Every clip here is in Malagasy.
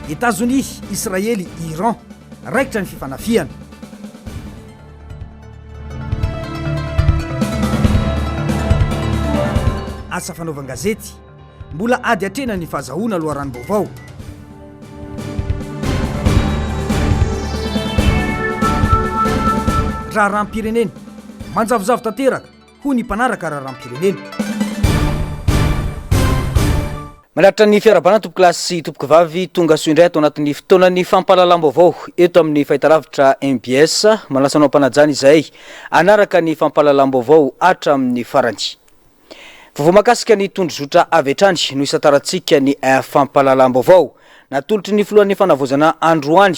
États-Unis, Israely, Iran raikitra ny fifanafiana. Asa fanaovan-gazety mbola ady atrena ny fahazahoana loharanom-baovao. Raharam-pirenena manjavozavo tanteraka hoy ny mpanaraka raharam-pirenena. Manaritra ny fiarabana tompoky lasy sy tompoky vavy tonga soa indray ato anatin'ny fotoanan'ny fampahalalam-baovao eto amin'ny fahitalavitra MBS. Manasanao mpanajana izay anaraka ny fampahalalam-baovao hatramin'ny farany. Vaovao mahakasika ny tondrozotra avy hatrany no isataratsika ny fampahalalam-baovao. Natolotry ny filohan'ny fanavozana androany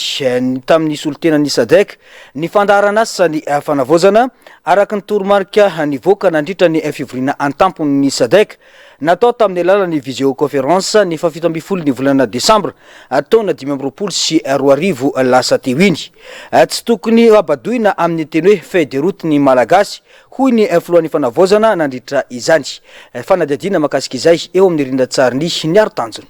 tamin'ny solontenan'ny SADC ny fandaharan'asa ny fanavozana araka ny toromarika nivoaka nandritra ny fivoriana antampony SADC natao tamin'ny alalan'ny visioconférence ny fafito ny volana Desambra taona 2020 sy 2020 lasa teo iny. Tsy tokony abadoina amin'ny teny hoe feuille de route ny malagasy hoy ny filohan'ny fanavozana nandritra izany. Fanadihadiana makasika izay eo amin'ny rindratsariny ny arotanjony.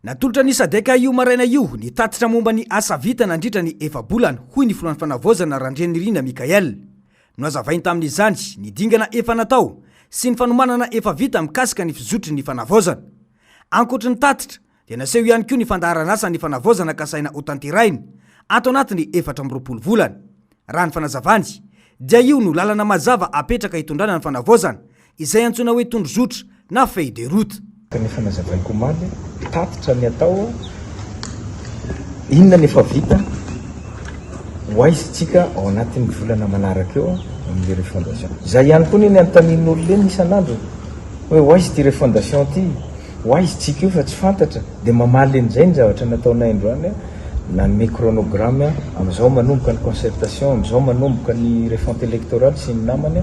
Natolotra ny SADC io maraina io ny tatitra momba ny asa vita nandritra ny efa-bolana hoy ny filohan'ny fanavozana Randrenirina Mikael. No azavainy tamin'izany ny dingana efa natao sy ny fanomanana efa vita mikasika ny fizotry ny fanavozana. Ankoatra ny tatitra dia naseho ihany koa ny fandaharan'asa ny fanavozana kasaina ho tanteraina ato anatin'ny 4 volana. Raha ny fanazavany dia io no lalana mazava apetraka hitondrana ny fanavozana izay antsoina hoe tondrozotra na feuille de route. Ny fanazavaiko omaly tatitra ny atao inona ny efa vita hoaisytsika ao anatin'ny volana manaraka eo amin'ny refondation. Izay ihany koa ny antanin'olona eny isan'andro hoe hoaizy ty refondation ty hoaizytsika io fa tsy fantatra dia mamaly an'izay ny zavatra nataonay androany na ny chronogramme amin'izao manomboka ny concertation amin'izao manomboka ny refonte électorale sy ny namany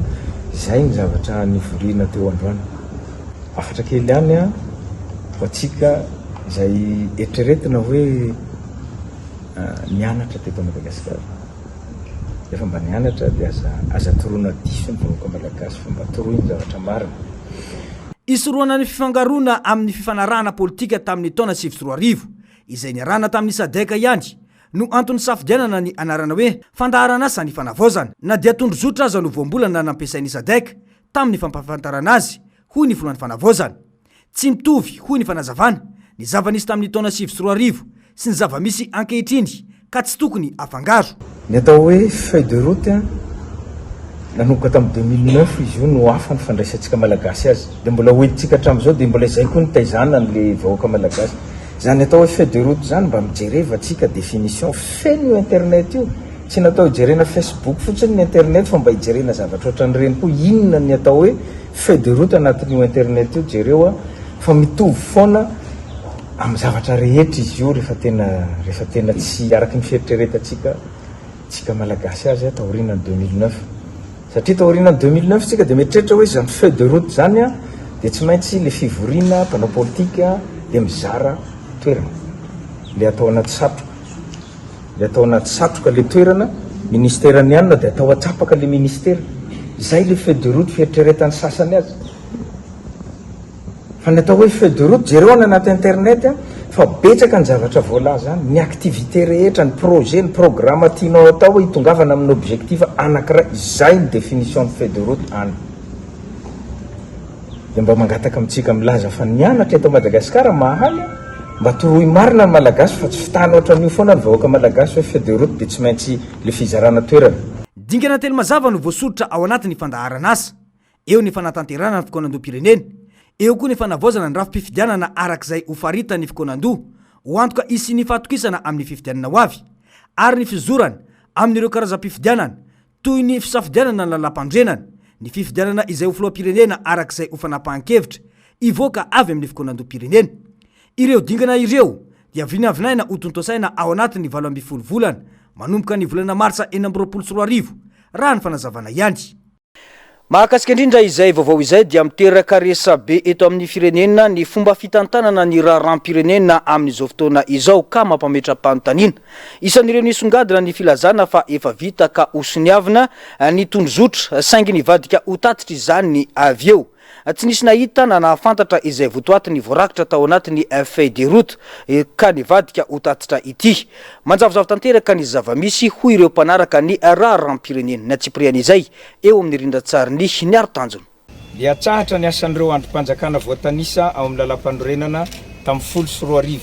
izay ny zavatra nivorina teo androany. Afatra kely ihany ho atsika izay eritreretina hoe nianatra teto Madagasikara. Efa mba nianatra dia aza toroana diso ny vahoaka malagasy fa mba toroiny zavatra marina. Isoroana ny fifangaroana amin'ny fifanarahana politika tamin'ny taona 2020 izay niarahana tamin'ny SADC ihany no antony safidianana ny anarana hoe fandaharan'asa ny fanavozana na dia tondrozotra aza no voambolana nampiasain'ny SADC tamin'ny fampafantarana azy hoy ny filohan'ny fanavozana. Tsy mitovy hoy ny fanazavana ny zava-nisy tamin'ny taona 2020 sy ny zava-misy ankehitriny ka tsy tokony afangaro. Ny atao hoe feuille de route nanomboka tamin'ny 2009 izy io no hafa ny fandraisantsika malagasy azy dia mbola hoiditsika hatramin'izao dia mbola izay koa ny taizana n'le vahoaka malagasy. Zany atao hoe feuille de route zany mba mijerevantsika définition feno io internet io. Tsy natao hijerena Facebook fotsiny ny internet fa mba hijerena zavatra ohatran'ireny koa inona ny atao hoe feuille de route anatin'io internet io jereo fa mitovy foana amin'ny zavatra rehetra izy io rehefa tena tsy araka ny fieritreretantsika malagasy azy taoriana ny 2009 satria taoriana ny 2009 tsika dia mieritreritra hoe zany feuille de route zany dia tsy maintsy le fivoriana mpanao politika dia mizara toerana le atao anaty satroka le atao anaty satroka le toerana ministerany ihany na dia atao atsapaka le ministera. Zay le feuille de route fieritreretan'ny sasany azy. Fa ny atao hoe feuille de route jereo any anaty internet fa betsaka ny zavatra voalaza ny activité rehetra ny projet ny programme tianao atao hoe hitongavana amin'ny objectif anankiray. Izay ny définition ny feuille de route any. Dia mba mangataka amintsika milaza fa nianatra eto Madagasikara mahaly mba toroy marina ny malagasy fa tsy fitana ohatran'io foana ny vahoaka malagasy hoe feuille de route dia tsy maintsy le fizarana toerana. Dingana telo mazava no voasolotra ao anatin'ny fandaharan'asa. Eo ny fanatanterana ny fikonan-doha-pirenena. Eo koa ny fanavozana ny rafi-pifidianana arak'izay ho farita ny fikonan-doha ho antoka isy ny fahatokisana amin'ny fifidianana ho avy ary ny fizorana amin'ireo karazam-pifidianana toy ny fisafidianana ny lalam-pandrenana ny fifidianana izay ho filoha-pirenena arak'izay ho fanapahan-kevitra ivoaka avy amin'ny fikonan-doha-pirenena. Ireo dingana ireo dia vinavinaina ho tontosaina ao anatin'ny 12 volana manomboka ny volana Marsa 2020 raha ny fanazavana ihany. Mahakasika indrindra izay vaovao izay dia miteraka resabe eto amin'ny firenena ny fomba fitantanana ny raharam-pirenena amin'izao fotoana izao ka mampametra-panontaniana. Isan'ireo nisongadina ny filazana fa efa vita ka hosoniavina ny tondrozotra saingy nivadika ho tatitra izany ny avy eo. tsy nisy nahita na nahafantatra izay votoatiny voarakitra tao anatiny feuille de route ka nivadika ho tatitra ity. Manjavozavo tanteraka ny zavamisy hoy ireo mpanaraka ny raharam-pirenena na Tsiprian'izay eo amin'ny rindran-tsariny ny aro-tanjona. Dia tsahatra ny asan'ireo androm-panjakana voatanisa ao amin'ny lalam-panorenana tamin'ny 14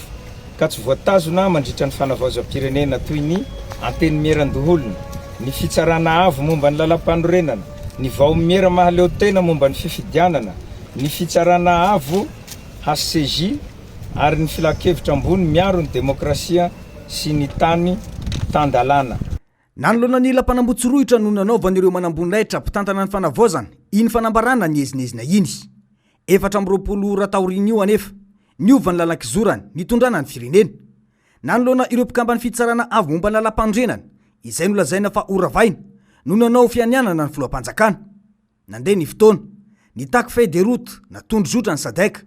ka tsy voatazona mandritra ny fanavaozam-pirenena toy ny anteny mieran-doholona, ny fitsarana avo momba ny lalam-panorenana, ny vaomiera mahaleo tena momba ny fifidianana, ny fitsarana avo HCJ ary ny filakevitra ambony miaro ny demokrasia sy ny tany tandalana. Nanolona ny lampanambotsirohitra no nanaovan'ireo manambonilahitra mpitantana ny fanavaozana iny fanambarana ny ezinezina iny. 420 rataoriny io anefa niova ny lalankizorany nitondrana ny firenena. Nanolona ireo mpikambany fitsarana avo momba ny lalam-pandrenana izay nolazaina fa oravaina no nanao fianianana ny filoham-panjakana. Nandeha ny fotoana nitaky feuille de route natondro zotra ny SADC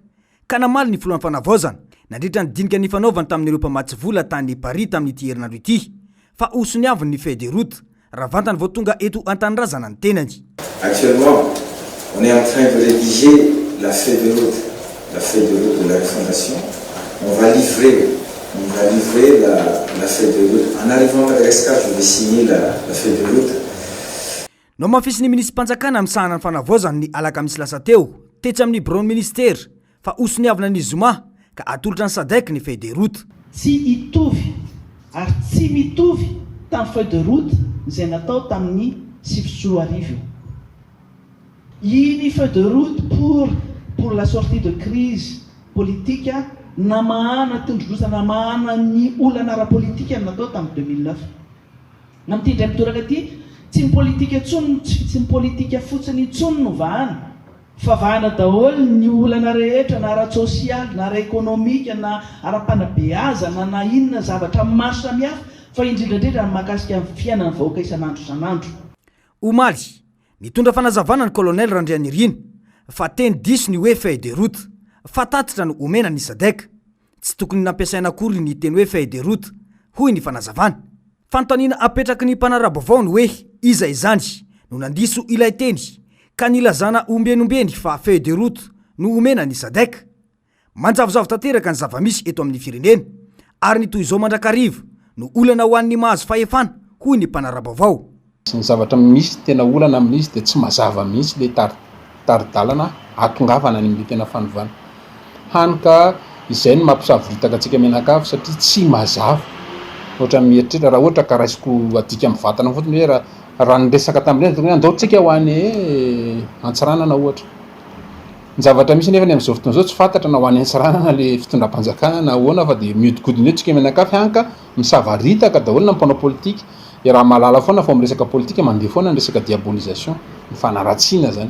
ka namaly ny filohan'ny fanavaozana nandritra ny dinika ny fanaovany tamin'ireo mpamatsy vola tany Paris tamin'ity herinandro ity. Fa osony avy ny feuille de route ravantany vao tonga eto Antanindrazana ny tenany. Actuellement, on est en train de rédiger la feuille de route de la refondation. On va livrer la feuille de route. En arrivant à Madagascar, je vais signer la feuille de route. No mafisy ny minisy mpanjakana amsahana ny fanavaozana ny alakamisy lasa teo tetsy amin'ny bureau ministère fa osony avy ny Zuma ka atolotra ny SADC ny feuille de route. Tsy itovy ary tsy mitovy tamin'ny feuille de route izay natao tamin'ny 2010. Iny feuille de route pour la sortie de crise politique namahana tondrosana namahana ny olana ara-politika natao tamin'ny 2009. Namity ndray ty tsy ny politika intsony tsy ny politika fotsiny intsony no vahana fa vahana daholo ny olana rehetra na ara-sosialy na ara-ekonomika na ara-panabeazana na inona zavatra maro samihafa fa indrindrandrindra mahakasika amin'ny fiainana vahoaka isanandro isanandro. Omaly nitondra fanazavana ny kolonel Randrianirina fa teny diso ny hoe feuille de route fa tatitra no omena ny SADC tsy tokony nampiasaina akory ny teny hoe feuille de route hoy ny fanazavana. Fanontaniana apetraky ny mpanarabavao ny hoe iza izany no nandiso ilay teny ka nilazana ombenombeny fa feuille de route no omena ny SADC. Manjavozavo tanteraka ny zavamisy eto amin'ny firenena ary ny toy izao mandrakariva no olana ho an'ny mahazo fahefana hoy ny mpanarabavao. Ny zavatra misy tena olana amin'izy dia tsy mazava mihitsy le taridalana atongavana ny tena fanovana. Hany ka izay no mampisavorotaka antsika menakavy satria tsy mazava. Ohatra mieritreritra raha ohatra ka raisiko adika amin'ny vatana fotony hoe raha niresaka tamin'ireny tokony andaotsika ho any Antsiranana ohatra. Ny zavatra misy nefa ny amin'izao fotoana izao tsy fantatra na ho any Antsiranana le fitondram-panjakana na ahoana fa dia miodikodina eo tsika menakavy hany ka misavaritaka daholo na mpanao politika. Raha malala foana fa miresaka politika mandeha foana ny resaka diabolisation ny fanaratsiana zany.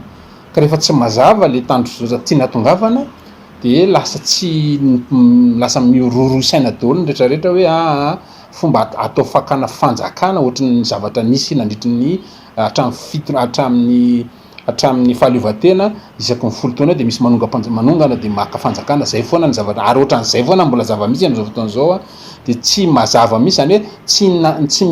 Ka rehefa tsy mazava le tandrozotra tiana tongavana dia lasa miororo saina daholo ny rehetrarehetra hoe fomba atao fakana fanjakana ohatran'ny zavatra nisy nandritra ny hatramin'ny fahaleovan-tena isaky ny folo taona dia misy manongana dia maka fanjakana zay foana ny zavatra ary ohatran'izay foana mbola zava-misy amin'izao fotoana izao dia tsy mazava misy zany hoe tsy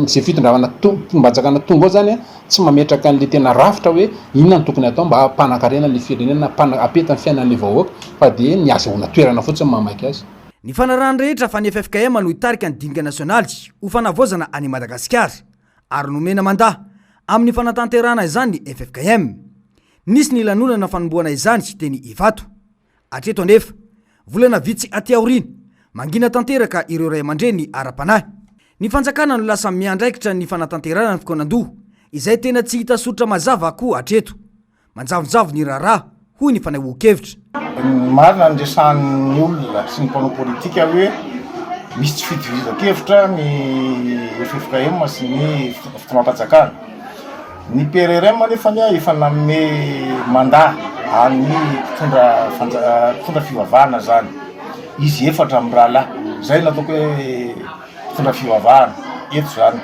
zay fitondravana mbanjakana tonga ao zany tsy mametraka an'le tena rafitra hoe inona ny tokony atao mba hampanakarena le firenena apeta ny fiainan'le vahoaka fa dia ny azahoana toerana fotsiny mamaky azy. Ny fanarahany rehetra fa ny FFKM no hitarika ny dinika nasionaly ho fanavaozana any Madagasikara ary nomena mandaha amin'ny fanatanterahana izany ny FFKM. Nisy ny lanonana fanombohana izany teny Ivato. Atreto anefa volana vitsy aty aorina mangina tanteraka ireo ray aman-dreny ara-panahy. Ny fanjakana no lasa miandraikitra ny fanatanterahana ny fikonan-doha izay tena tsy hita soritra mazava koa atreto. Manjavonjavo ny raharaha hoy ny fanay ho-kevitra. Marina ny resahan'ny olona sy ny mpanao politika hoe misy tsy fitovizan-kevitra ny FFKM sy ny fitondram-panjakana. Ny PRRM nefa efa nanome mandat amin'ny mpitondra fivavahana zany. Izy efatra amin'ny rahalahy. Zay nataoko hoe mpitondra fivavahana eto zany.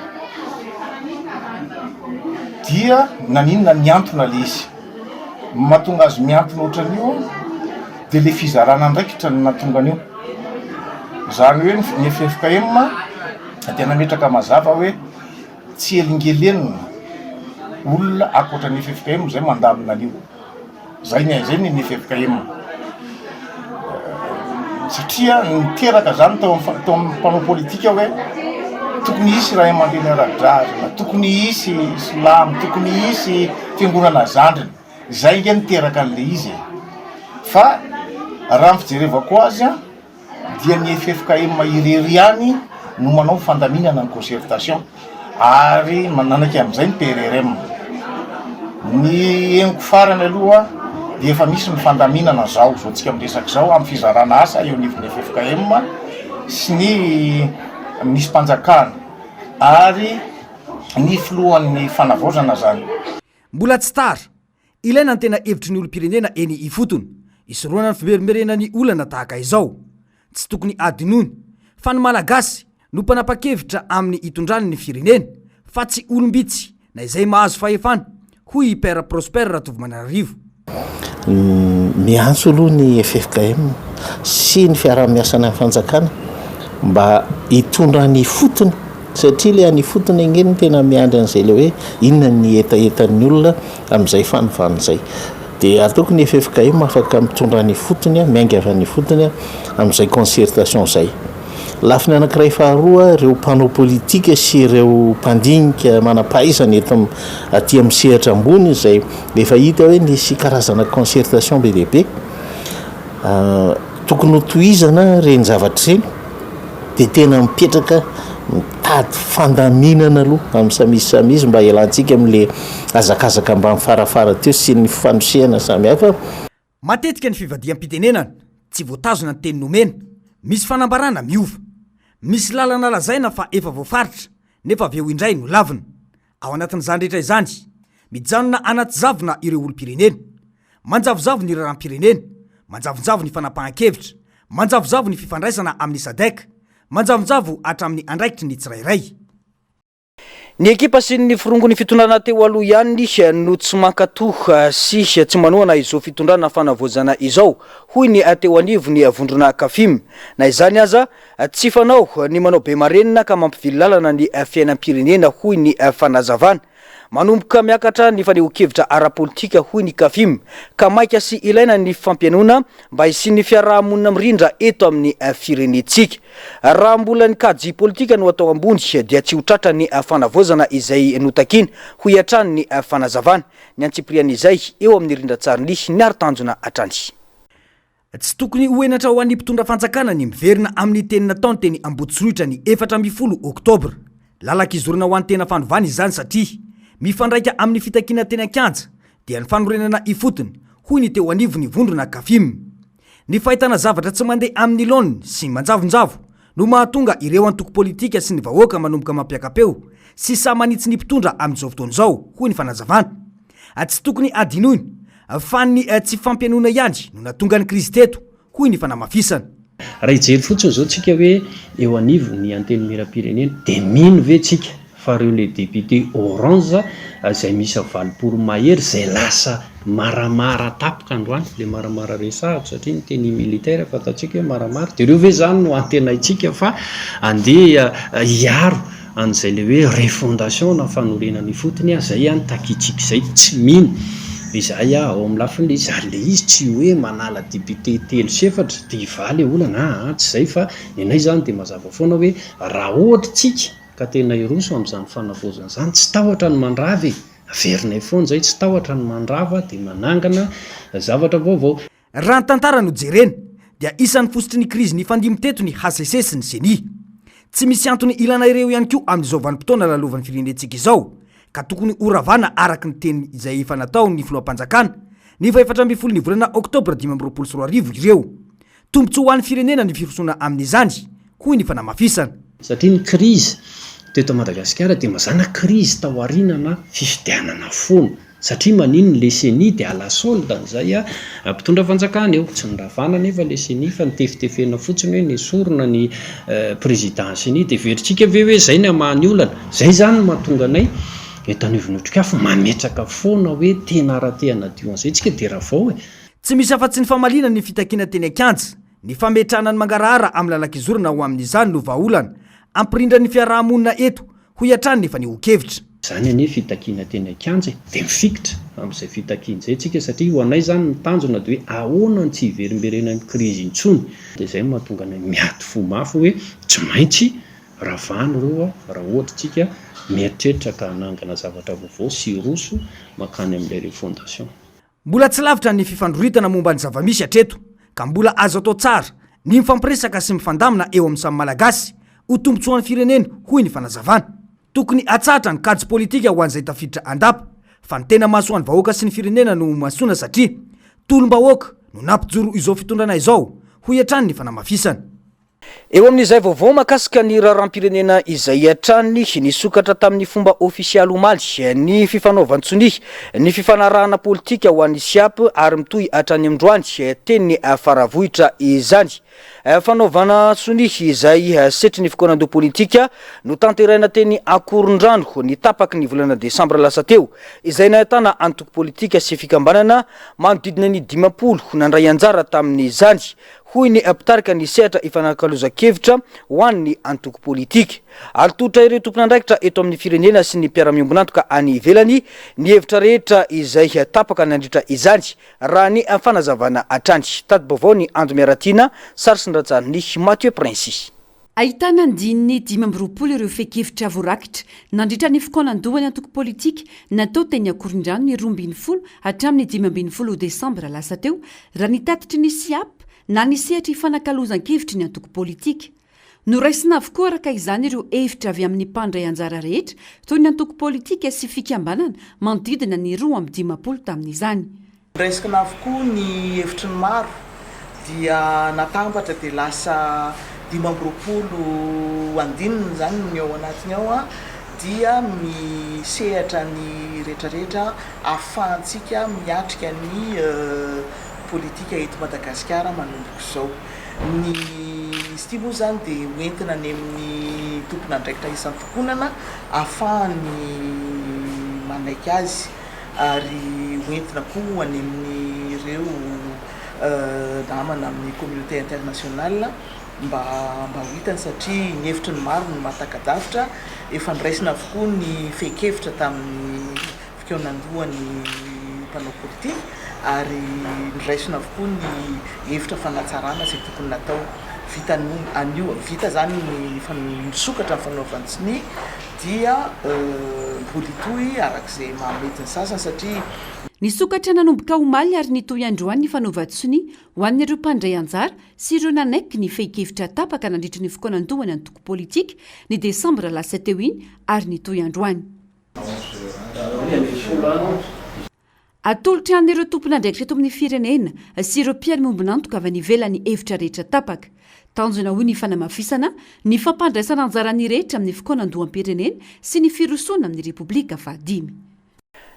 Dia naninona miantona le izy. Mahatonga azy miantona ohatran'io dia le fizarana ndraikitra no nahatonga an'io. Zany hoe ny FFKM tena metraka mazava hoe tsy elingelenina olona akoatra ny FFKM zay mandamina an'io. zay ny FFKM satria niteraka zany tao amin'ny mpanao politika hoe tokony hisy raha aman-dreny ara-drazana, tokony hisy silamo, tokony hisy fiangonana zandriny. Zay nge niteraka an'le izy. Fa raha ny fijerevako azy dia ny FFKM irery ihany no manao fandaminana ny concertation ary mananaka amin'izay ny PRRM. Ny eniko farany aloha dia efa misy ny fandaminana zao tsika miresaka zao amin'ny fizarana asa eo anivon'ny FFKM sy ny misy mpanjakana ary ny filohan'ny fanavaozana zany. Mbola tsy tara, ilaina ny tena hevitry ny olom-pirenena eny ifotony isoroana ny fimerimerena ny olana tahaka izao. Tsy tokony adinony fa ny malagasy no mpanapa-kevitra amin'ny itondrany ny firenena fa tsy olombitsy na izay mahazo fahefana. Hoy Père Prosper Ratovomanarivo. Miantso aloha ny FFKM sy ny fiarah-miasana amin'ny fanjakana mba hitondra ny fotony satria le any fotony eny ny tena miandry an'izay le hoe inona ny etaetan'ny olona amin'izay fanovana izay. Dia ataoko ny FFKM afaka mitondra ny fotony miainga avy ny fotony amin'izay concertation izay. Lafiny anankiray faharoa ireo mpanao politika sy ireo mpandinika manampahaizana eto aty amin'ny sehatra ambony izay efa hita hoe nisy karazana concertation be lehibe. Tokony ho tohizana reny zavatra ireny dia tena mipetraka mitady fandaminana aloha amin'ny samisy mba ialantsika amin'le azakazaka ambany farafara teo sy ny fanosehana samihafa. Matetika ny fivadiam-pitenenana tsy voatazona ny teny nomena, misy fanambarana miova, misy lalana lazaina fa efa voafaritra nefa aveo indray no lavina. Ao anatin'izany rehetra izany mijanona anaty zavona ireo olom-pirenena, manjavozavo ny raram-pirenena, manjavonjavo ny fanapahan-kevitra, manjavozavo ny fifandraisana amin'ny SADC, manjavonjavo hatramin'ny andraikitry ny tsirairay. Ny ekipa sy ny firongony fitondrana teo aloha ihany no tsy mankatoha sy tsy manoana izao fitondrana fanavozana izao, hoy ny teo anivo ny vondrona Kafim. Na izany aza tsy fanao ny manao be marenina ka mampivily lalana ny fiainam-pirenena, hoy ny fanazavana. Manomboka miakatra ny faneho-kevitra ara-politika, hoy ny Kafim, ka maika sy ilaina ny fampianona mba hisy ny fiarahamonina mirindra eto amin'ny firenetsika. Raha mbola ny kajy politika no atao ambony dia tsy ho tratra ny fanavozana izay notakina ho iatrany ny fanazavana. Ny antsiprian'izay eo amin'ny rindran-tsariny ny ary-tanjona atrany. Tsy tokony ho enatra ho an'ny mpitondra fanjakana ny miverina amin'ny teny nataony teny Amboditsiloitra ny 4 Oktobra. Lalakizorina ho an'ny tena fanovana izany satria mifandraika amin'ny fitakiana teny Ankanja dia ny fanorenana ifotony, hoy ny teo anivo ny vondrona Kafim. Ny fahitana zavatra tsy mandeha amin'ny lona sy manjavonjavo no mahatonga ireo antoko politika sy ny vahoaka manomboka mampiakapeo sy sa manitsy ny mpitondra amin'izao fotoana izao, hoy ny fanazavana. Tsy tokony adinoiny fa ny tsy fampianona ihany no natonga ny krizy teto, hoy ny fanamafisana. Raha ijery fotsiny zao tsika hoe eo anivo ny anteny miram-pirenena dia mino ve tsika fa reo le député orange izay misy valoporo mahery izay lasa maramara tapaka androany, le maramara resahako satria ny teny militaire fatatsika hoe maramara, dia reo ve zany no antenaitsika fa andeha hiaro an'izay le hoe refondation na fanorenany fotony zay any takitsika izay tsy mino. Izay ao amin'ny lafiny le izy le izy tsy hoe manala député 3-4 dia ivaly olana tsy zay fa nenay zany dia mazava foana hoe raha ohatra tsika ka tena iroso amin'izany fanavozana zany tsy tahotra ny mandravy, averinay foana zay tsy tahotra ny mandrava dia manangana zavatra vaovao. Raha ny tantara no jerena dia isan'ny fositry ny krizy ny fandimy teto ny HCC sy ny CENI. Tsy misy antony ilana ireo ihany koa amin'izao vanim-potoana lalovan'ny firenentsika izao, ka tokony oravana araky ny teny izay efa natao ny filoham-panjakana ny 14 ny volana Oktobra 2024 ireo. Tombontsoa ho an'ny firenena ny firosoana amin'izany, hoy ny fanamafisana. Satria ny krizy teto Madagasikara dia mazana krizy tahoarinana fifidianana foana, satria manino le CENI dia ala solda n'izay mpitondra fanjakana eo, tsy niravana nefa le CENI fa nitefitefena fotsiny hoe nisorona ny président CENI dia veritsika ve hoe zay ny amahany olana, zay zany no mahatonga anay eto anivon'Otrikafo mametraka foana hoe tena rahatehana dio an'izay tsika dia ravao e. Tsy misy afa-tsy ny famalina ny fitakiana teny Ankanja, ny fametrahana ny mangarahara amin'ny lalakizorana ho amin'izany no vahaolana ampirindra ny fiarahamonina eto ho iatrany ny faneho-kevitra. Zany anie fitakiana teny Ankanja dia mifikitra amin'izay fitakiany zay tsika satria ho anay zany mitanjona de hoe ahoana ny tsy hiverimberenan'ny krizy intsony de zay mahatonga anay miaty fo mafy hoe tsy maintsy ravano reo raha ohatra tsika mieritreritra ka hanangana zavatra vaovao sy roso makany amin'ilay refondation. Mbola tsy lavitra ny fifandroritana momba ny zavamisy hatreto ka mbola azo atao tsara ny mifampiresaka sy mifandamina eo amin'ny samy malagasy ho tombotsoan'ny fireneny hoy ny fanazavana. Tokony atsatra ny kajy politika ho an'izay tafiditra andapa fa ny tena mahasoan'ny vahoaka sy ny firenena no mahasoana satria tolom-bahoaka no nampijoro izao fitondrana izao ho hiatrany ny fanamafisana. Eo amin'izay vaovao makasika ny raharam-pirenena izay hiatrany nisokatra tamin'ny fomba ofisialy omaly ny fifanaovantsony ny fifanarahana politika ho an'ny siap ary mitohy hatrany androany teny faravohitra izany. Fanaovana sony izay setry ny fikoanando politika no tanteraina teny Akorondrano ny tapaky ny volana Desambra lasa teo izay nahitana antoko politika sy fikambanana manodidina ny 50 nandray anjara tamin'izany hoy ny mpitarika ny sehatra ifanankalozan-kevitra ho an'ny antoko politika. Alitotra ireo tompon'andraikitra eto amin'ny firenena sy ny mpiara-miombonantoka any ivelany ny hevitra rehetra izay tapaka nandritra izany raha ny fanazavana atrany. Tady baovao ny Ando Miaratina, sary sy niratsariny Mathieu Prince. Ahitana ndininy 20 ireo fekevitra voarakitra nandritra ny fikonan-dohany antoko politika natao teny Akorondrano ny 12 hatramin'ny 15 Desambra lasa teo raha nitatitry ny siap na ny sehatra ifanakalozan-kevitry ny antoko politika. Noraisina avokoa araka izany ireo hevitra avy amin'ny mpandray anjara rehetra toy ny antoko politika sy fikambanana manodidina ny 20 tamin'izany. Raisina avokoa ny hevitry ny maro dia natambatra dia lasa 20 andininy zany ny ao anatiny ao dia misehatra ny rehetrarehetra ahafahantsika miatrika ny politika eto Madagasikara manomboka izao. Ny izy moa zany dia hoentina ny amin'ny tompon'andraikitra isan'ny fikonana ahafahany manaiky azy ary hoentina koa any amin'ny ireo namana amin'ny communauté internationale mba ho hitany satria ny hevitry ny maro no mahatakadavitra efa niraisina avokoa ny fekevitra tamin'ny fikonan-dohan'ny mpanao politika ary niraisina avokoa ny hevitra fanatsarana izay tokony natao vita zany nisokatra ny fanaovantsiny dia mbola hitohy arak'izay mahamety ny sasany satria nisokatra nanomboka omaly ary nitohy androany ny fanaovantsony ho an'ireo mpandray anjara sy ireo nanaiky ny feikevitra tapaka nandritry ny fikonan-dohany antoko politika ny Desambra lasa teo iny ary nitohy androany. Atolotra an'ireo tompon'andraikitra eto amin'ny firenena sy ireo mpiara-miombonantoka avy any ivelany hevitra rehetra tapaka. Tanjona hoy ny fanamafisana ny fampandraisana anjarany rehetra amin'ny fikonan-doham-pirenena sy ny firosoana amin'ny Repoblika Vadimy.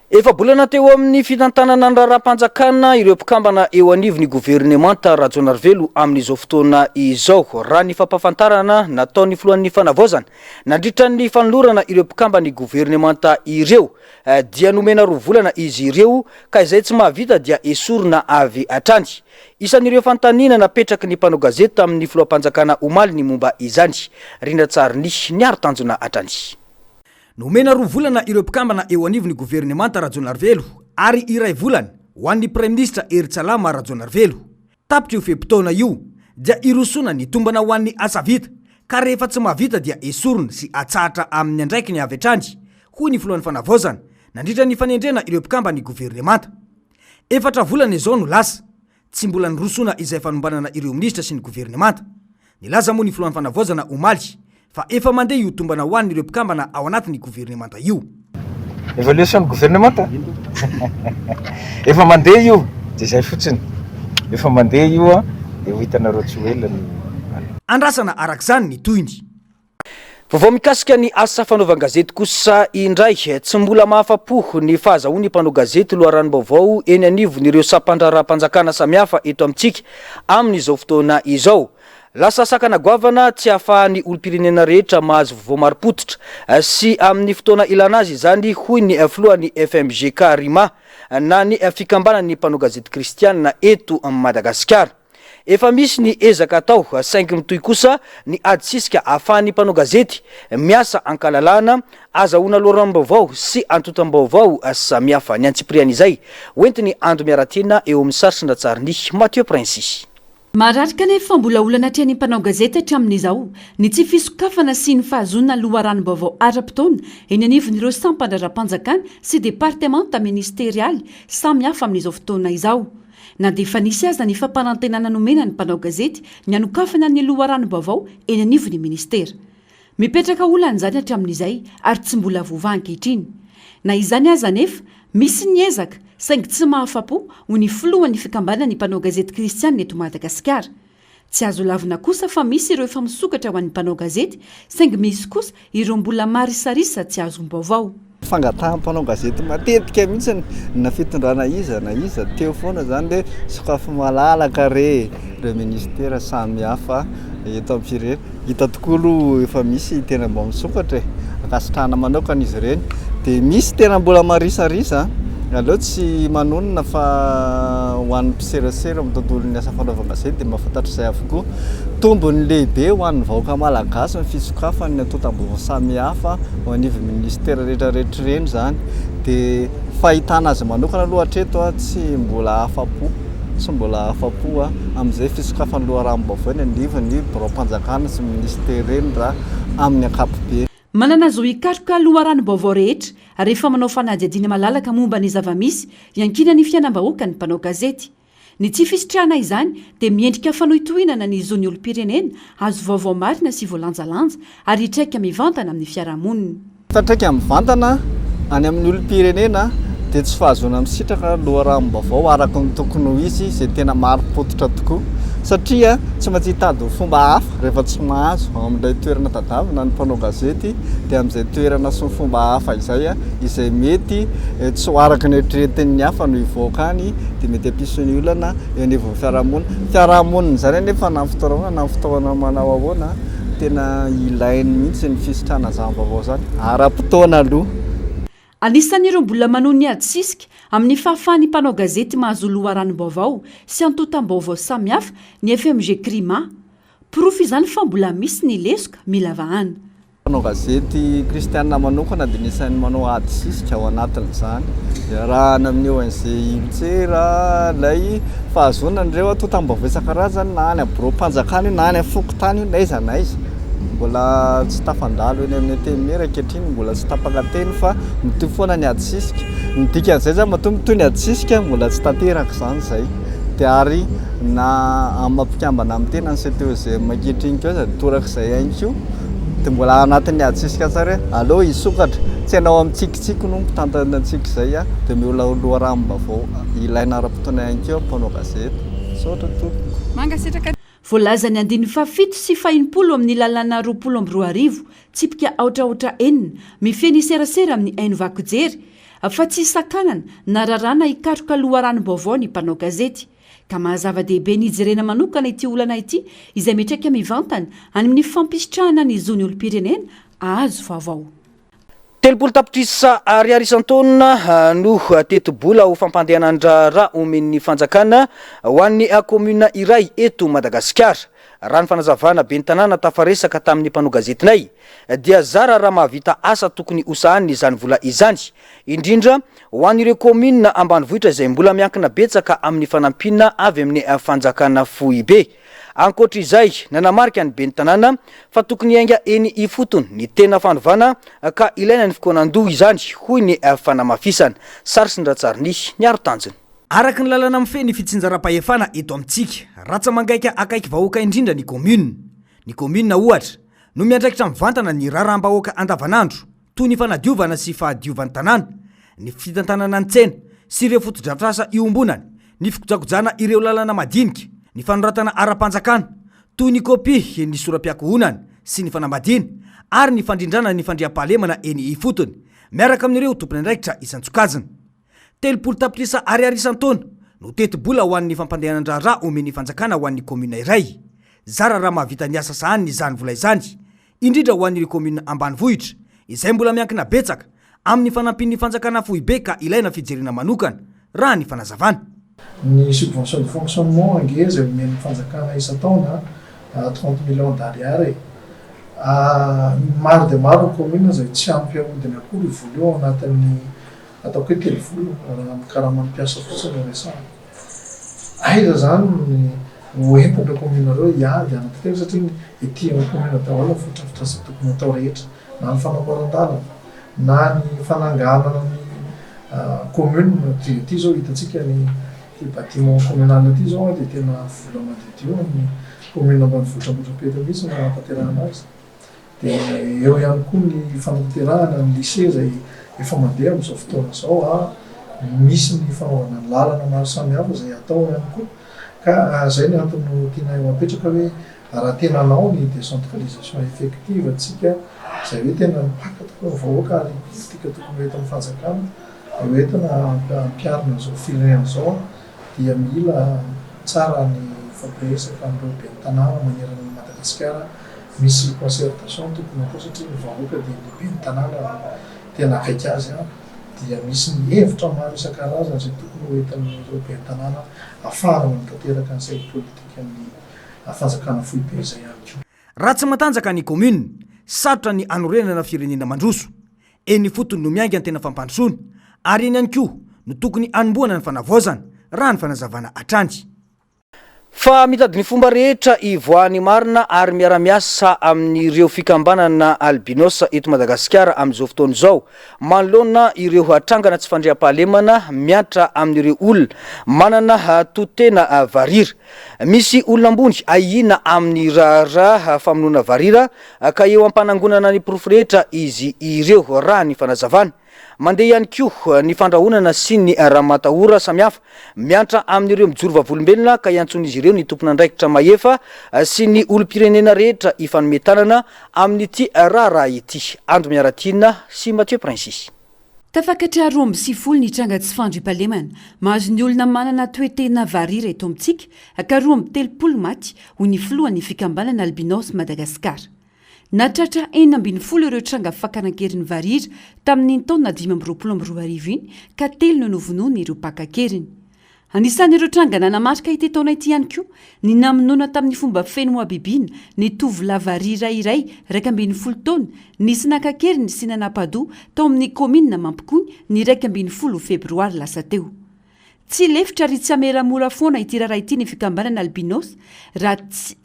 Efa bolana teo amin'ny fitantanana ny raharam-panjakana ireo mpikambana eo anivon'ny gouvernemanta Rajonarvelo amin'izao fotoana izao raha ny fampafantarana nataon'ny filohan'ny fanavaozana nandritra ny fanolorana ireo mpikambany gouvernemanta ireo dia nomena 2 volana izy ireo ka izay tsy mahavita dia esorina avy atrany. Isan'ireo fantanina napetraky ny mpanao gazety tamin'ny filoham-panjakana omaly ny momba izany rindratsariny niaro tanjona atrany. Nomena 2 volana ireo mpikambana eo anivon'ny gouvernemanta Rajonarvelo ary iray volana ho an'ny Prime Ministre Eritsalama Rajonarvelo. Tapitra io fepitaona io dia irosona ny tombana ho an'ny asa vita ka rehefa tsy mahavita dia esorina sy atsahatra amin'ny andraiky ny avy atrany hoy ny filohan'ny fanavaozana nandritra ny fanendrena ireo mpikambany gouvernemanta. 4 volana izao no lasa tsy mbola nirosona izay fanombanana ireo ministra sy ny gouvernemanta. Nilaza moa ny filohan'ny fanavaozana omaly fa efa mandeha io tombana ho an'ireo mpikambana ao anatin'ny gouvernemanta io. Évaluation gouvernemanta efa mandeha io dia zay fotsiny efa mandeha io dia ho hitanareo tsy ho ela ny andrasana arak'izany ny toyny. Vaovao mikasika ny asa fanaovan-gazety kosa indray tsy mbola mahafapo ny fahazahoan'ny mpanao gazety loharanom-baovao eny anivon'ireo sampandraraha-panjakana samihafa eto amintsika amin'izao fotoana izao. Lasa sakana goavana tsy ahafahan'ny olom-pirenena rehetra mahazo vaovao marim-potitra sy amin'ny fotoana ilana azy izany hoy ny filohan'ny FMGK Rima na ny fikambanan'ny mpanao gazety kristianina eto Madagasikara. efa misy ny ezaka atao saingy mitoy kosa ny adisisika ahafahan'ny mpanao gazety miasa ankalalana azahoana loharam-baovao sy antotam-baovao samihafa. Ny antsiprian'izay hoentiny Ando Miaratina eo amin'ny Sarsindratsarini Mathieu Prince. Mararaka nefa mbola olana tian'ny mpanao gazety hatramin'izao ny tsy fisokafana sy ny fahazonana loharanom-baovao ara-potoana eny anivon'ireo sampandraram-panjakana sy departemanta ministerialy samihafa amin'izao fotoana izao. Na dia efa nisy aza ny fampanantenana nomena ny mpanao gazety ny anokafana ny loharanom-baovao eny anivon'ny ministera. Mipetraka olan'izany hatramin'izay ary tsy mbola voava ankehitriny. Na izany aza nefa misy ny ezaka saingy tsy mahafapo ho ny filohan'ny fikambanana ny mpanao gazety kristianina eto Madagasikara. Tsy azo lavina kosa fa misy ireo efa misokatra ho an'ny mpanao gazety saingy misy kosa ireo mbola marisarisa tsy azo mbaovao. Fangataham-mpanao gazety matetika mihitsy na fitondrana iza teo foana zany le sokafy malalaka re ministera samihafa eto amin'ny firenena. Hita tokoa efa misy tena mba misokatra akasitrahana manokana izy ireny, dia misy tena mbola marisarisa aleo tsy manonona fa ho an'ny mpiserasera amin'ny tontolon'ny asa fanaovana gazety dia mahafantatra izay avokoa. Tombony lehibe ho an'ny vahoaka malagasy ny fisokafany antotam-baovao samihafa ho anivy ministera rehetrarehetra ireny zany, dia fahitana azy manokana aloha hatreto tsy mbola afapo amin'izay fisokafany loharanom-baovao ny anivon'ny biro-mpanjakana sy ministera eny raha amin'ny ankapobeny. Manana zo hikaroka loharanom-baovao rehetra rehefa manao fanadihadiana malalaka momba ny zavamisy iankina ny fiainam-bahoaka ny mpanao gazety. Ny tsy fisitrahana izany dia miendrika fanohitohinana ny zon'ny olo-pirenena azo vaovao marina sy voalanjalanja ary hitraika mivantana amin'ny fiarahamonina. Traika mivantana any amin'ny olo-pirenena dia tsy fahazona misitraka loharanom-baovao araka ny tokony ho izy izay tena maro-pototra tokoa, satria tsy maintsy hitady fomba hafa rehefa tsy mahazo amin'ilay toerana tadavina ny mpanao gazety dia amin'izay toerana sy fomba hafa izay mety tsy ho araka ny eritreretin'ny hafa no hivoaka any dia mety ampison'ny olana eo anivon'ny fiarahamonina zany anefa na fotoana manao ahoana tena ilainy mihitsy ny fisitrahana zava-baovao zany ara-potoana aloha. Anisan'ireo mbola manohy ny adisisika amin'ny fahafahan'ny mpanao gazety mahazo loharanom-baovao sy antotam-baovao samihafa ny FMG Crima. Porofo izany fa mbola misy ny lesoka mila vahana. Mpanao gazety kristianina manokana dia nisan'ny manao adisisika ao anatin'izany. Raha amin'ny ONG Iltsera ilay fahazonan'ireo antotam-baovao isan-karazany na any biro-mpanjakana na any fokotany naiza mbola tsy tafandalo eny amin'ny antenimera ankehitriny mbola tsy tapaka-teny fa mitoy foana ny adisisika. Ny dikan'izay zany matoa mitoy ny adisisika mbola tsy tanteraka zany izay, dia ary na amin'ny mampikambana amin'ny tena ny CTOZM ankehitriny koa dia toraka izay ihany koa dia mbola anatin'ny adisisika tsara aleo hisokatra tsy hanao amin'ny tsikitsiky no mpitantana antsika izay dia miola loharanom-baovao ilaina ara-potoana ihany koa mpanao gazety. Saotra tompoko. Voalaza ny 17 sy 20 amin'ny lalana 22 tsipika aotraotra enina mifeny serasera amin'ny Vakojery fa tsy sakanana na rarana hikaroka loharanom-baovao ny mpanao gazety. Ka mahazava-dehibe ny ijerena manokana ity olana ity izay metraka mivantana amin'ny fampisitrahana ny zony olo-pirenena azo vaovao. Telopolo tapitrisa ariary isan-taona no teti-bola ho fampandehanandrara omen'ny fanjakana ho an'ny komuna iray eto Madagasikara. Raha ny fanazavana ben'ny tanàna tafaresaka tamin'ny mpanao gazetinay dia zara raha mahavita asa tokony hosahan'ny izany vola izany, indrindra ho an'ireo komuna ambanivohitra izay mbola miankina betsaka amin'ny fanampina avy amin'ny fanjakana Foibe. Ankoatra izay nanamarika ny ben'ny tanàna fa tokony hainga eny ifotony ny tena fanovana ka ilaina ny fikonan-doha izany hoy ny fanamafisana. Sarsindratsarini ny aro-tanjony. Araka ny lalana mifeny fitsinjaram-pahefana eto amintsika ratsa mangaika akaiky vahoaka indrindra ny komuna ohatra no miandraikitra mivantana ny raharaham-bahoaka andavanandro toy ny fanadiovana sy fahadiovan'ny tanàna, ny fitantanana ny tsena sy ireo fotodrafitrasa iombonany, ny fikojakojana ireo lalana madinika, ny fanoratana ara-panjakana toy ny kopy ny sora-piakohonana sy ny fanambadiana ary ny fandrindrana ny fandriam-pahalemana eny ifotony miaraka amin'ireo tompony andraikitra isan-tsokajina. 30 tapitrisa ariary isan-taona no teti-bola ho an'ny fampandehanan-draharaha omen'ny fanjakana ho an'ny komuna iray. Zara raha mahavita ny asa sahaniny izany vola izany, indrindra ho an'ireo komuna ambanivohitra izay mbola miankina betsaka amin'ny fanampin'ny fanjakana Foibe ka ilaina fijerena manokana raha ny fanazavana. Ny subvention de fonctionnement angeza omeny fanjakana isan-taona 30 millions d'ariary. Maro dia maro ny commune izay tsy ampy ahodiny akory vola eo anatin'ny ataoko hoe 3 volo raha karaha mampiasa fotsiny resana. Aiza zany hoentin'ireo commune ireo hiady anaty tena satria ety amin'ny commune daholo ny fototrafitra tokony atao rehetra, na ny fanamboaran-dalana na ny fananganana ny commune ty zao hitantsika ny bâtiment communal ty zao dia tena vola madio ny commune ambanivohitra Ambohidrapetra mihitsy na tanterahana azy. Dia eo ihany koa ny fanatanterahana ny lycée zay efa mandeha amin'izao fotoana izao misy ny fanaovana ny lalana maro samihafa izay atao ihany koa ka zay ny antony tiana mapetraka hoe raha tena anao ny décentralisation effective atsika zay hoe tena mipaka tokoa vahoaka ary tika tokony hoetin'ny fanjakana hoentina ampiarina zao firenena zao dia mila tsara ny fampiresaka amin'ireo ben'ny tanàna manerana ny Madagasikara. Misy concertation tokony atao satria ny vahoaka dia ny ben'ny tanàna tena akaiky azy dia misy ny hevitra maro isan-karazany zay tokony hoentin'ireo ben'ny tanàna afahana mitateraka ny saina politika amin'ny fanjakana fohy be izay ihany koa. Raha tsy matanjaka ny commune sarotra ny anorenana firenena mandroso eny fotony no miainga ny tena fampandrosoana ary eny ihany koa no tokony anomboana ny fanavaozana raha ny fanazavana atrany. Fa mitady ny fomba rehetra ivoany marina ary miara-miasa amin'ireo fikambanana albinos eto Madagasikara amin'izao fotoana izao manoloana ireo atrangana tsy fandriam-pahalemana miatra amin'ireo olona manana totena varira. Misy olona ambony ahina amin'ny raharaha famonoana varira ka eo ampanangonana ny porofo rehetra izy ireo raha ny fanazavana. Mandeha ihany koa ny fandrahonana sy ny raha-matahora samihafa miantra amin'ireo mijoro vavolombelona ka iantson'izy ireo ny tompon'andraikitra mahefa sy ny olom-pirenena rehetra ifanometanana amin'ity raharaha ity. Andro Miaratina sy Mathieu Prinsis. Tafakatra 20 ny tranga tsy fandriam-pahalemana mahazo ny olona manana toetena varira eto amintsika ka 30 maty ho ny filohan'ny fikambanana albinos Madagasikara. Natratra 40 ireo tranga fakanan-keriny varira tamin'ny taona 2022 iny ka 3 no novonoana ireo mpaka-keriny. Anisan'ireo tranga nanamarika ity taona ity ihany koa ny namonoana tamin'ny fomba feno moabibiana ny tovolahy varira iray 12 taona nisy naka-keriny sy nanam-pado tao amin'ny komina Mampikony ny 12 febroary lasa teo. Tsy lefitra ary tsy ameramora foana ity raharaha ity ny fikambanana albinos raha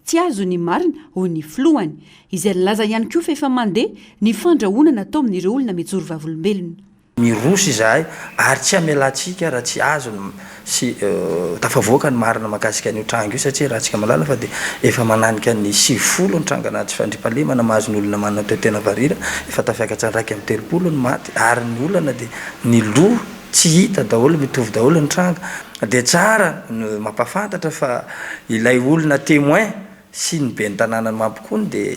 tsy azo ny marina ho ny filohany izay laza ihany koa fa efa mandeha ny fandrahonana tao amin'ireo olona mijoro vavolombelona. Miroso izahay ary tsy amelantsika raha tsy azo sy tafavoaka ny marina mahakasika an'io tranga io satria raha tsika malala fa dia efa mananika ny 90 ny trangana tsy fandriam-pahalemana mahazo ny olona manana toetena varira efa tafiakatra ny 30 ny maty ary ny olana dia ny loha tsy hita daholo mitovy daholo ny tranga dia tsara mampafantatra fa ilay olona témoin sy ny ben'ny tanàna ny Mampikony dia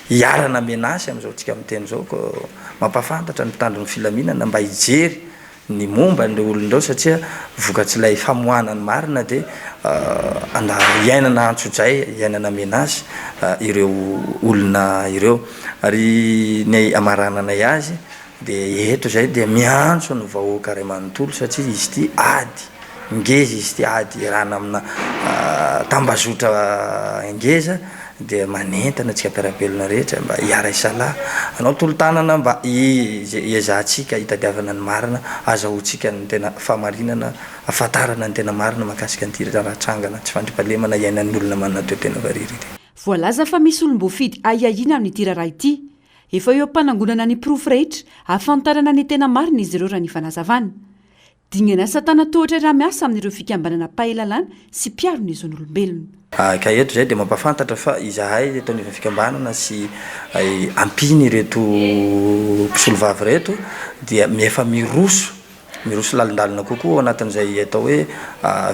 hiarana menasy amin'izao tsika amin'ny teny izao mampafantatra ny mpitandro ny filaminana mba hijery ny momba ny olon'ireo satria vokatsy ilay famohana ny marina dia hiainana antso-jay hiainana menasy ireo olona ireo ary ny amarananay azy dia eto zay dia miantso ny vahoaka ray manontolo satria izy ity ady ngeza izy ity ady rana amina tambazotra ngeza dia manentana tsika mpiarabelona rehetra mba hiara isalahy anao tolo-tanana mba iezantsika hitadiavana ny marina azahoantsika ny tena famarinana afatarana ny tena marina mahakasika ny rahatrangana tsy fandriam-pahalemana iainan'ny olona manana toetena varira. Voalaza fa misy olom-boafidy aiahina amin'ity raharaha ity efa eo ampanangonana ny porofo rehetra afantarana ny tena marina izy ireo raha ny fanazavana. Dingana satana tohatra raha miasa amin'ireo fikambanana pahelalana sy mpiarona izony olombelona. Ka eto zay dia mampafantatra fa izahay eto ny fikambanana sy ampiny reto mpisolovavy reto dia efa miroso lalindalina kokoa ao anatin'izay atao hoe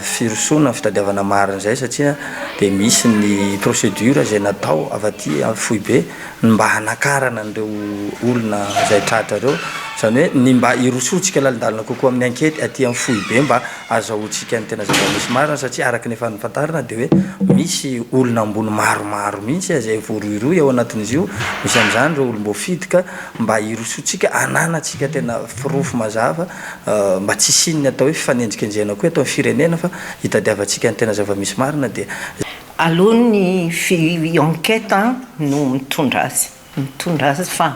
firosoana fitadiavana marina zay satria dia misy ny procédure zay natao avy aty fohy be mba hanakarana an'ireo olona zay tratra ireo zany hoe ny mba irosotsika lalindalina kokoa amin'ny ankety aty amin'ny fohy be mba azahotsika ny tena zava-misy marina satria araky ny efa nyfantarina dia hoe misy olona ambony maromaro mihitsy izay voaroiroy ao anatin'izy io misy amin'izany reo olombo fitika mba irosotsika ananatsika tena firofo mazava mba tsy sininy atao hoe fifanenjikenjena koa atao amin'ny firenena fa hitadiavantsika ny tena zava-misy marina dia aloha ny enquête no mitondra azy fa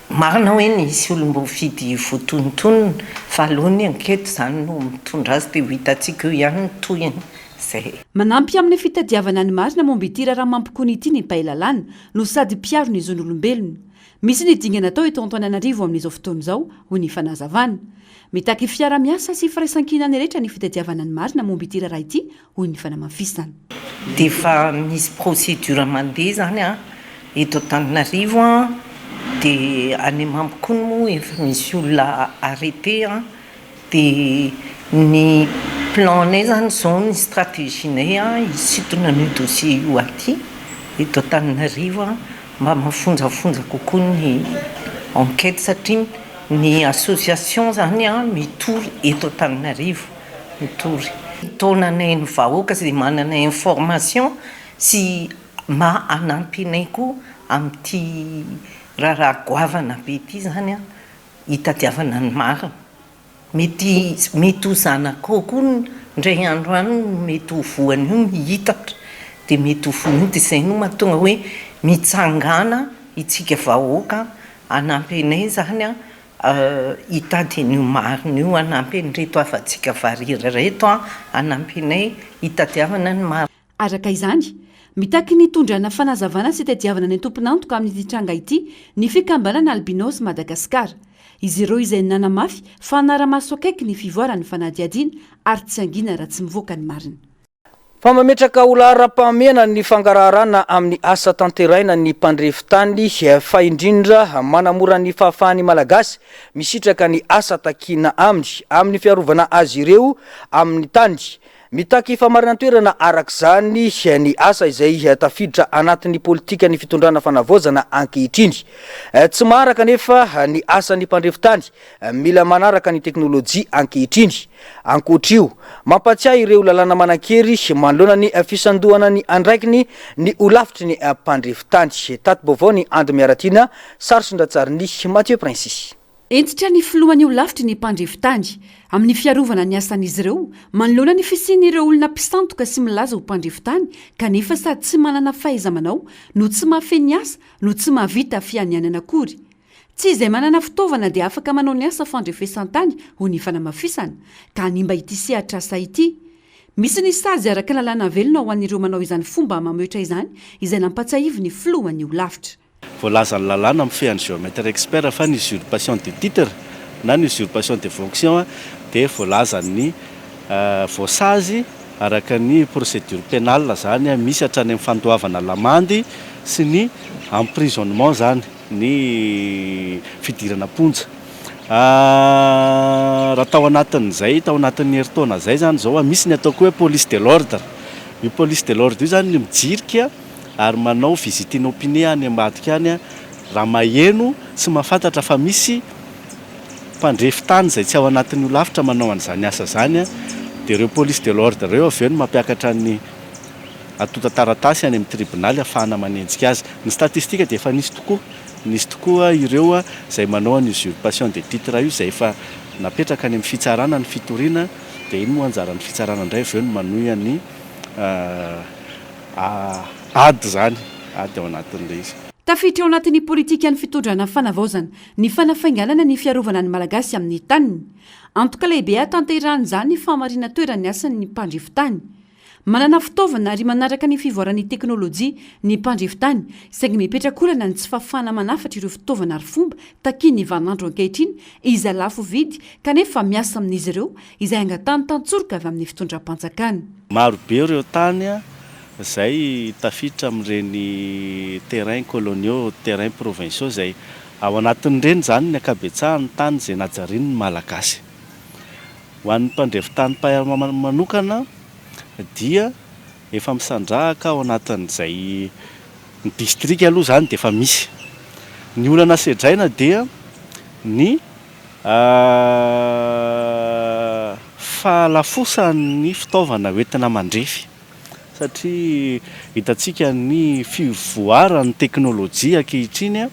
marina hoe nisy olombo fidy voatonontonona fa aloha ny enquête zany no mitondra azy dia ho hitantsika io ihany ny tohiny zay manampy amin'ny fitadiavana ny marina momba ity raha mampikony ity ny mpailalàna no sady mpiaro ny zon'olombelona misy ny dingana atao eto Antananarivo amin'izao fotoana izao ho ny fanazavana mitaky fiara-miasa sy firaisan-kinana rehetra ny fitadiavana ny marina momba ity raha ity ho ny fanamafisana dia fa misy procédure mandeha zany eto Antananarivo dia any mampikony moa efa misy olona arrêté dia ny planay zany zao ny stratégienay isitona ny dossier io aty eto Antananarivo mba mafonjafonja kokoa ny enquête satria ny association zany mitory eto Antananarivo mitory taonanay ny vahoaka sy manana information sy ma anampy anay koa amin'ity raha goavana be ity zany hitadiavana ny marina mety ho zanakao koa ndray andro any mety ho voany io mihitatra dia mety ho voany dia izay no mahatonga hoe mitsangana itsika vahoaka anampy anay zany hitady an'io marina io anampy an'ireto afa-tsika variry reto anampy anay hitadiavana ny marina araka izany mitaky ny tondrana fanazavana sy tadiavana ny tomponantoka amin'ity tranga ity ny fikambanana albinos Madagasikara izy ireo izay nanamafy fa anara-maso akaiky ny fivoarany fanadiadiana ary tsy angina raha tsy mivoaka ny marina fa mametraka ola ara-pahamena ny fangararana amin'ny asa tanteraina ny mpandrefitany fa indrindra manamora ny fahafahany malagasy misitraka ny asa takina amin'ny fiarovana azy ireo amin'ny tany mitaky famarina toerana arak'izany ny asa izay tafiditra anatin'ny politika ny fitondrana fanavozana ankehitriny tsy maharaka nefa ny asan'ny mpandrefitany mila manaraka ny teknôlôjia ankehitriny ankoatrio mampatsiahy ireo lalàna manan-kery manoloana ny fisandohana ny andraikiny ny olavitry ny mpandrefitany taty baovao ny ando miaratina sarosondratsariny Mathieu Prince entitra ny filohan'ny olavitry ny mpandrefitany amin'ny fiarovana ny asan'izy ireo manoloana ny fisian'ireo olona mpisantoka sy milaza ho mpandrefitany kanefa sady tsy manana fahaiza-manao no tsy mahafeny asa no tsy mahavita fianianana akory tsy izay manana fitaovana dia afaka manao ny asa fandrefesan-tany ho ny fanamafisana ka ny mba ity sehatra asa ity misy ny sazy araka lalàna velona ho an'ireo manao izany fomba mamoetra izany izay nampatsiahivo ny filohan'ny olavitra voalaza ny lalàna amin'ny fean'ny géomètre expert fa ny usurpation de titre na ny usurpation de fonction dia voalaza ny voasazy araka ny procédure pénale zany misy hatrany amin'ny fandoavana lamandy sy ny emprisonnement zany ny fidirana ponja raha tao anatin'izay tao anatin'ny heritaona zay zany zao misy ny ataoko hoe police de l'ordre io police de l'ordre io zany ny mijirika ary manao visite inopiné any ambadika any raha maheno sy mahafantatra fa misy mpandrefitany zay tsy ao anatin'ny olavitra manao an'izany asa zany dia ireo police de l'ordre ireo avy eo no mampiakatra ny atota taratasy any amin'ny tribonaly ahafahana manenjika azy ny statistika dia efa nisy tokoa ireo zay manao ny usurpation de titre io zay efa napetraka any amin'ny fitsarana ny fitoriana dia iny moa anjara ny fitsarana indray avy eo no manohy ny ady zany ady ao anatin'ilay izy tafiditra ao anatin'ny politika ny fitondrana fanavaozana ny fanafainganana ny fiarovana ny malagasy amin'ny taniny antoka lehibe tanterahany zany famarina toerany asan'ny mpandrefitany manana fitaovana ary manaraka ny fivoaran'ny teknôlôjia ny mpandrefitany saingy mipetrakolana ny tsy fafana manafatra ireo fitaovana ary fomba takiny vanandro ankehitriny izay lafo vidy kanefa miasa amin'izy ireo izay angatany tantsoroka avy amin'ny fitondram-panjakana maro be ireo tany zay tafiditra amin'ireny terrain coloniaux terrain provinciaux zay ao anatin'ireny zany ny akabetsahany tany zay najariany ny malagasy ho an'ny mpandrefitany manokana dia efa misandrahaka ao anatin'izay ny district aloha zany dia efa misy ny olana sedraina dia ny fahalafosany fitaovana hoentina mandrefy satria hitantsika ny fivoaran'ny teknôlôjia ankehitriny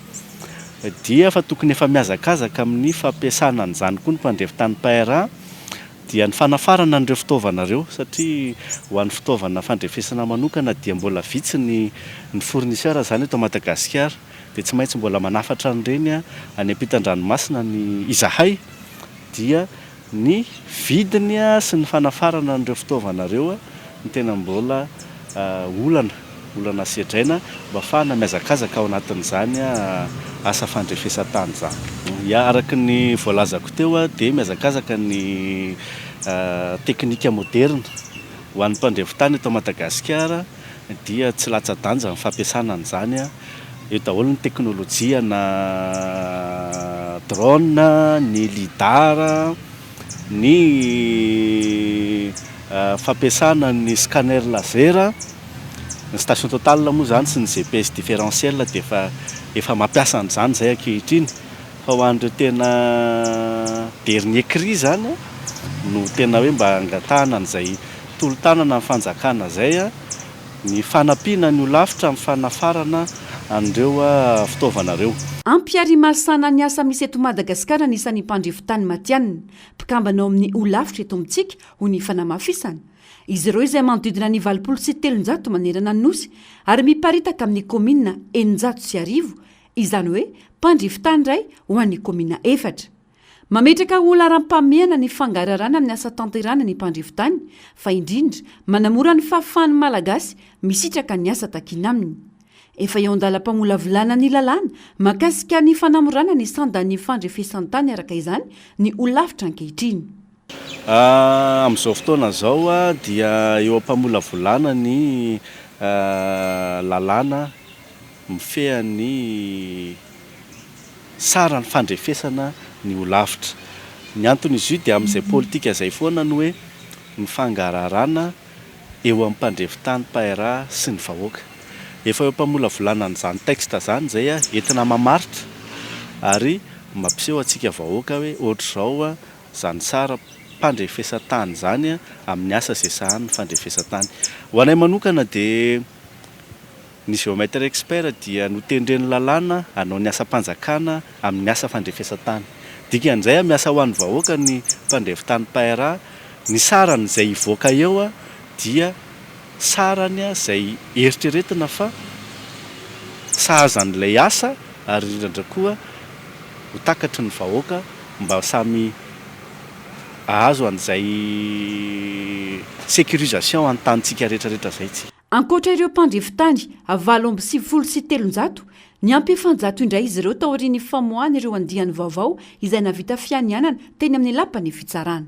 dia efa tokony efa miazakazaka amin'ny fampiasana an'izany koa ny mpandrefy tany paira dia ny fanafarana an'ireo fitaovana reo satria ho an'ny fitaovana fandrefesana manokana dia mbola vitsy ny fournisseur zany eto Madagasikara dia tsy maintsy mbola manafatra an'ireny any ampitan-dranomasina ny izahay dia ny vidiny sy ny fanafarana an'ireo fitaovana reo ny tena mbola olana sedraina mba ahafahana miazakazaka ao anatin'izany asa fandrefesatany zany. Araky ny voalazako teo dia miazakazaka ny teknika moderna ho an'ny mpandrefy tany eto Madagasikara dia tsy latsa-danja ny fampiasana an'izany eo daholo ny teknôlôjia na drone, ny lidar, ny fampiasana ny scanner laser, ny station totale moa zany sy ny GPS différentiel dia efa mampiasa an'izany zay ankehitriny fa ho an'ireo tena dernier cri zany no tena hoe mba angatahana an'izay tolo-tanana ny fanjakana zay ny fanampiana ny olafitra amin'ny fanafarana an'ireo fitaovana reo. Ampiary masana ny asa misy eto Madagasikara nisan'ny mpandrefy tany matianina mpikambana ao amin'ny olafitra eto amintsika ho ny fanamafisana. Izy ireo izay manodidina ny 700 manerana ny nosy ary miparitaka amin'ny komina 900 izany hoe mpandrefy tany iray ho an'ny komina 4. Mametraka olona rampamiana ny fangararana amin'ny asa tanterana ny mpandrefy tany fa indrindra manamora ny fahafahan'ny malagasy misitraka ny asa takina aminy. Efa eo andalam-pamolavolana ny lalàna makasika ny fanamorana ny sandan'ny fandrefesan-tany araka izany ny olafitra ankehitriny. Amin'izao fotoana zao dia eo am-pamolavolana ny lalàna mifehan'ny sara ny fandrefesana ny olafitra. Ny antony izy io dia amin'izay politika izay foana ny hoe ny fangararana eo amin'ny mpandrefy tany paira sy ny vahoaka. Efa eo am-pamolavolana an'izany texte zany zay entina mamaritra ary mampiseho antsika vahoaka hoe ohatr'izao zany sara fandrefesatany zany amin'ny asa sesahany fandrefesatany. Ho anay manokana dia ny géomètre expert dia notendreny lalàna hanao ny asa mpanjakana amin'ny asa fandrefesatany. Dikan'izay miasa ho an'ny vahoaka ny mpandrefy tany paira ny sarany izay hivoaka eo dia sarany izay eritreretina fa sahazan'ilay asa ary indrindra koa ho takatry ny vahoaka mba samy ahazo an'izay sécurisation amin'ny tanitsika rehetrarehetra zay tsy. Ankoatra ireo mpandrefy tany 700 ny ampifanjato indray izy ireo tao aorian'ny famoahana ireo andiany vaovao izay navita fianianana teny amin'ny lapany fitsarana.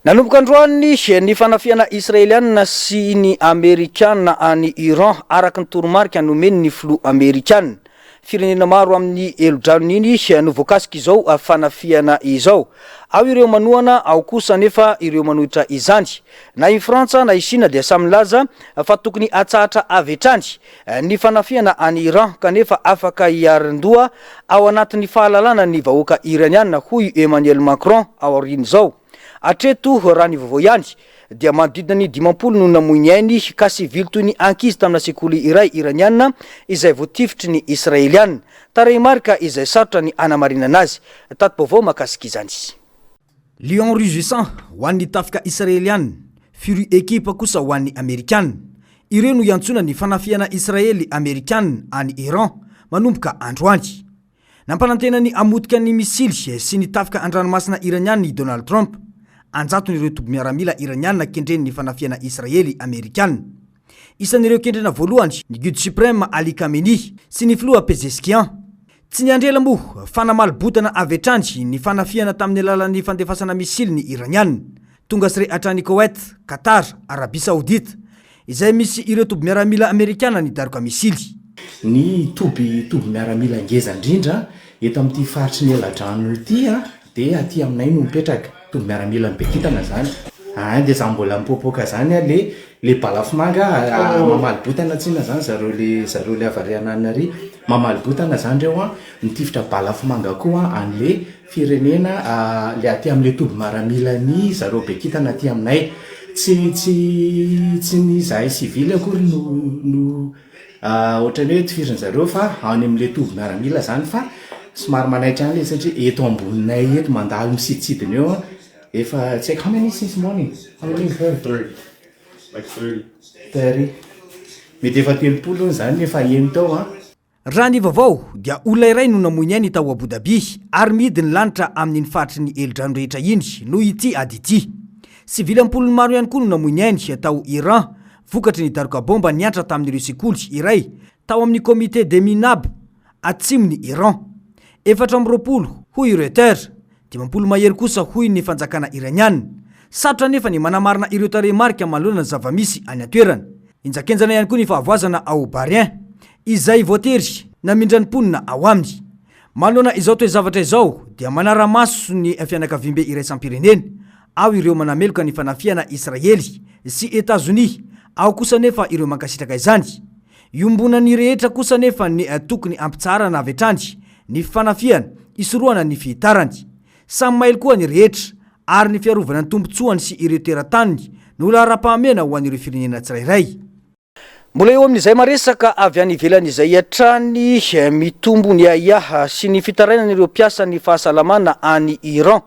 Nanomboka androany ny fanafiana israeliana sy ny amerikana any Iran araky ny toromarika nomeny ny flo amerikana. Firenena maro amin'ny elo-dranony no voakasika izao fanafiana izao. Ao ireo manoana, ao kosa nefa ireo manohitra izany. Na i Frantsa na i Chine dia samy laza fa tokony atsahatra avy hatrany ny fanafiana any Iran kanefa afaka hiarindoha ao anatin'ny fahalalana ny vahoaka iraniana hoy Emmanuel Macron ao aoriana izao. Atreto raha ny vaovao ihany dia manodidina ny 50 no namoiny ainy ka sivily toy ny ankizy tamina sekoly iray iraniana izay voatifitry ny israeliana. Tarehy marika izay sarotra ny anamarina anazy. Tato vaovao makasika izany. Lion rugissant ho an'ny tafika israeliana, fury ekipa kosa ho an'ny amerikana. Ireo no iantsona ny fanafiana Israely amerikana any Iran manomboka androany. Nampanantena ny amotika ny misily sy ny tafika andranomasina iraniana ny Donald Trump. Anjato n'ireo toby miaramila iraniana kendreny ny fanafiana Israely amerikana. Isan'ireo kendrena voalohany ny guide suprême Ali Khamenei sy ny filoha Pezeshkian. Tsy niandrela moa fanamalibotana avy hatrany ny fanafiana tamin'ny alalan'ny fandefasana misily ny iraniana. Tonga sy re hatrany Koweït, Qatar, Arabie Saoudite izay misy ireo toby miaramila amerikana ny daroka misily. Ny toby miaramila ngeza indrindra eto amin'ity faritry ny ela-drano ity dia aty aminay no mipetraka. Toby miaramila mibekitana zany. Dia za mbola mipopoka zany le le balafomanga mamalibotana tsina zany zareo le avariana ry mamalibotana zany reo a nitifitra balafomanga koa an'le firenena le aty am'le toby maramilany zareo be kitana aty aminay tsy ny zahay civily akory no ohatrany hoe tifiriny zareo fa any am'le toby maramila zany fa somary manaitra any le satria eto amboninay eto mandalo misiditsidiny eo efa tsy haiko how many since morning mety efa 30 zany efa eny tao a raha ny vaovao dia olona iray no namoiny ainy tao Abu Dhabi ary midy ny lanitra amin'iny faritry ny elidrano rehetra iny no ity ady ity sivily ampolony maro ihany koa no namoiny ainy tao Iran vokatry ny daroka bomba niantra tamin'ireo sekoly iray tao amin'ny comité de Minab atsimon'ny Iran 420 hoy Reuters 50 mahery kosa hoy ny fanjakana iraniana satrotra nefa ny manamarina ireo tarehimarika manoloana ny zavamisy any atoerana injakenjana ihany koa ny fahavoazana ao Barien izay voatery namindranimponina ao aminy manoloana izao toe-zavatra izao dia manara-maso ny fianakavimbe iraisam-pirenena ao ireo manameloka ny fanafiana Israely sy Etats-Unis ao kosa nefa ireo mankasitraka izany iombona ny rehetra kosa nefa ny tokony ampitsara na avetrany ny fanafiana isoroana ny fitarany samy maily koa ny rehetra ary ny fiarovana ny tombotsoany sy ireo teratany no lara-pahamena ho an'ireo firenena tsirairay mbola eo amin'izay maresaka avy any ivelan'izay hatrany mitombo ny aiaha sy ny fitarainana ireo mpiasa ny fahasalamana any Iran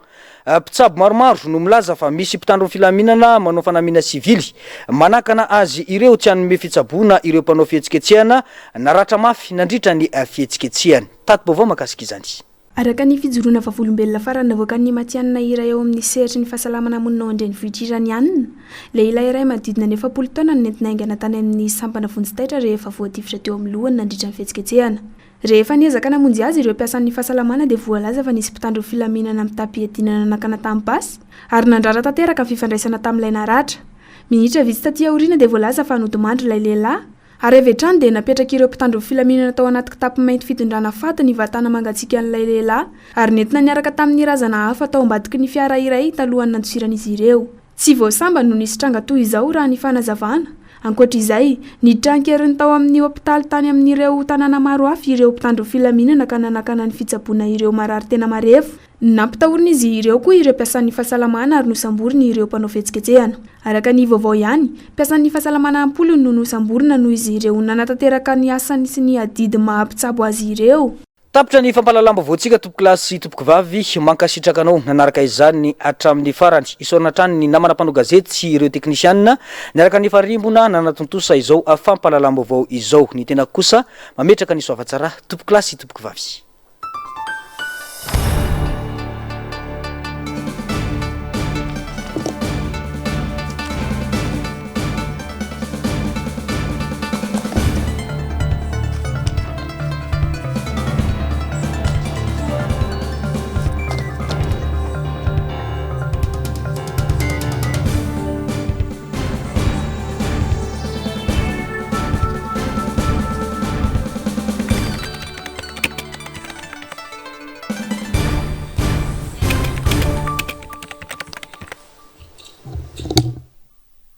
mpitsabo maromaro no milaza fa misy mpitandro filaminana manao fanamina sivily manakana azy ireo tsy hanome fitsaboana ireo mpanao fihetsiketsehana naratra mafy nandritra ny fihetsiketsehany tato-baovao mahakasika izany araka ny fijoroana vavolombelona farany navoaka ny matianina iray eo amin'ny seritry ny fahasalamana monina ao andrenivohitra iranianina lehilahy iray manodidina ny 70 taona no nentina aingana tany amin'ny sampana vonjitaitra rehefa voatifitra teo amin'ny lohany nandritra ny fihetsiketsehana rehefa niezaka namonjy azy ireo mpiasan'ny fahasalamana dia voalaza fa nisy mpitandro filaminana amin'ny tapiedinana nakana tampasy ary nandrara tanteraka ny fifandraisana tamin'ilay naratra minitra vitsy taty aoriana dia voalaza fa nodimandry ilay lehilahy ary avy hatrany dia napetraka ireo mpitandro filaminana tao anaty kitapo mainty fitondrana faty ny vatana mangatsiaka an'ilay lehilahy ary nentina niaraka tamin'ny razana hafa tao ambadiky ny fiara iray talohany nandosiran'izy ireo tsy voasamba no nisy tranga toy izao raha ny fanazavana ankoatra izay nitrankeriny tao amin'ny hopitaly tany amin'ireo tanàna maro hafa ireo mpitandro filaminana ka nanakana ny fitsaboana ireo marary tena marefo nampitahorina izy ireo koa ireo mpiasan'ny fahasalamana ary nosamboriny ireo mpanao fihetsiketsehana araka ny vaovao ihany mpiasan'ny fahasalamana ampolony no nosamborina noho izy ireo nanatanteraka ny asany sy ny adidy mahampitsabo azy ireo tapitra ny fampalalamba voantsika tompo kilasy tompoky vavy mankasitraka anao nanaraka izany hatramin'ny farany isorana trany ny namana mpano gazety sy ireo teknisianina niaraka ny farimbona nanatontosa izao fampalalamba vao izao ny tena kosa mametraka ny soavatsara tompo kilasy tompoky vavy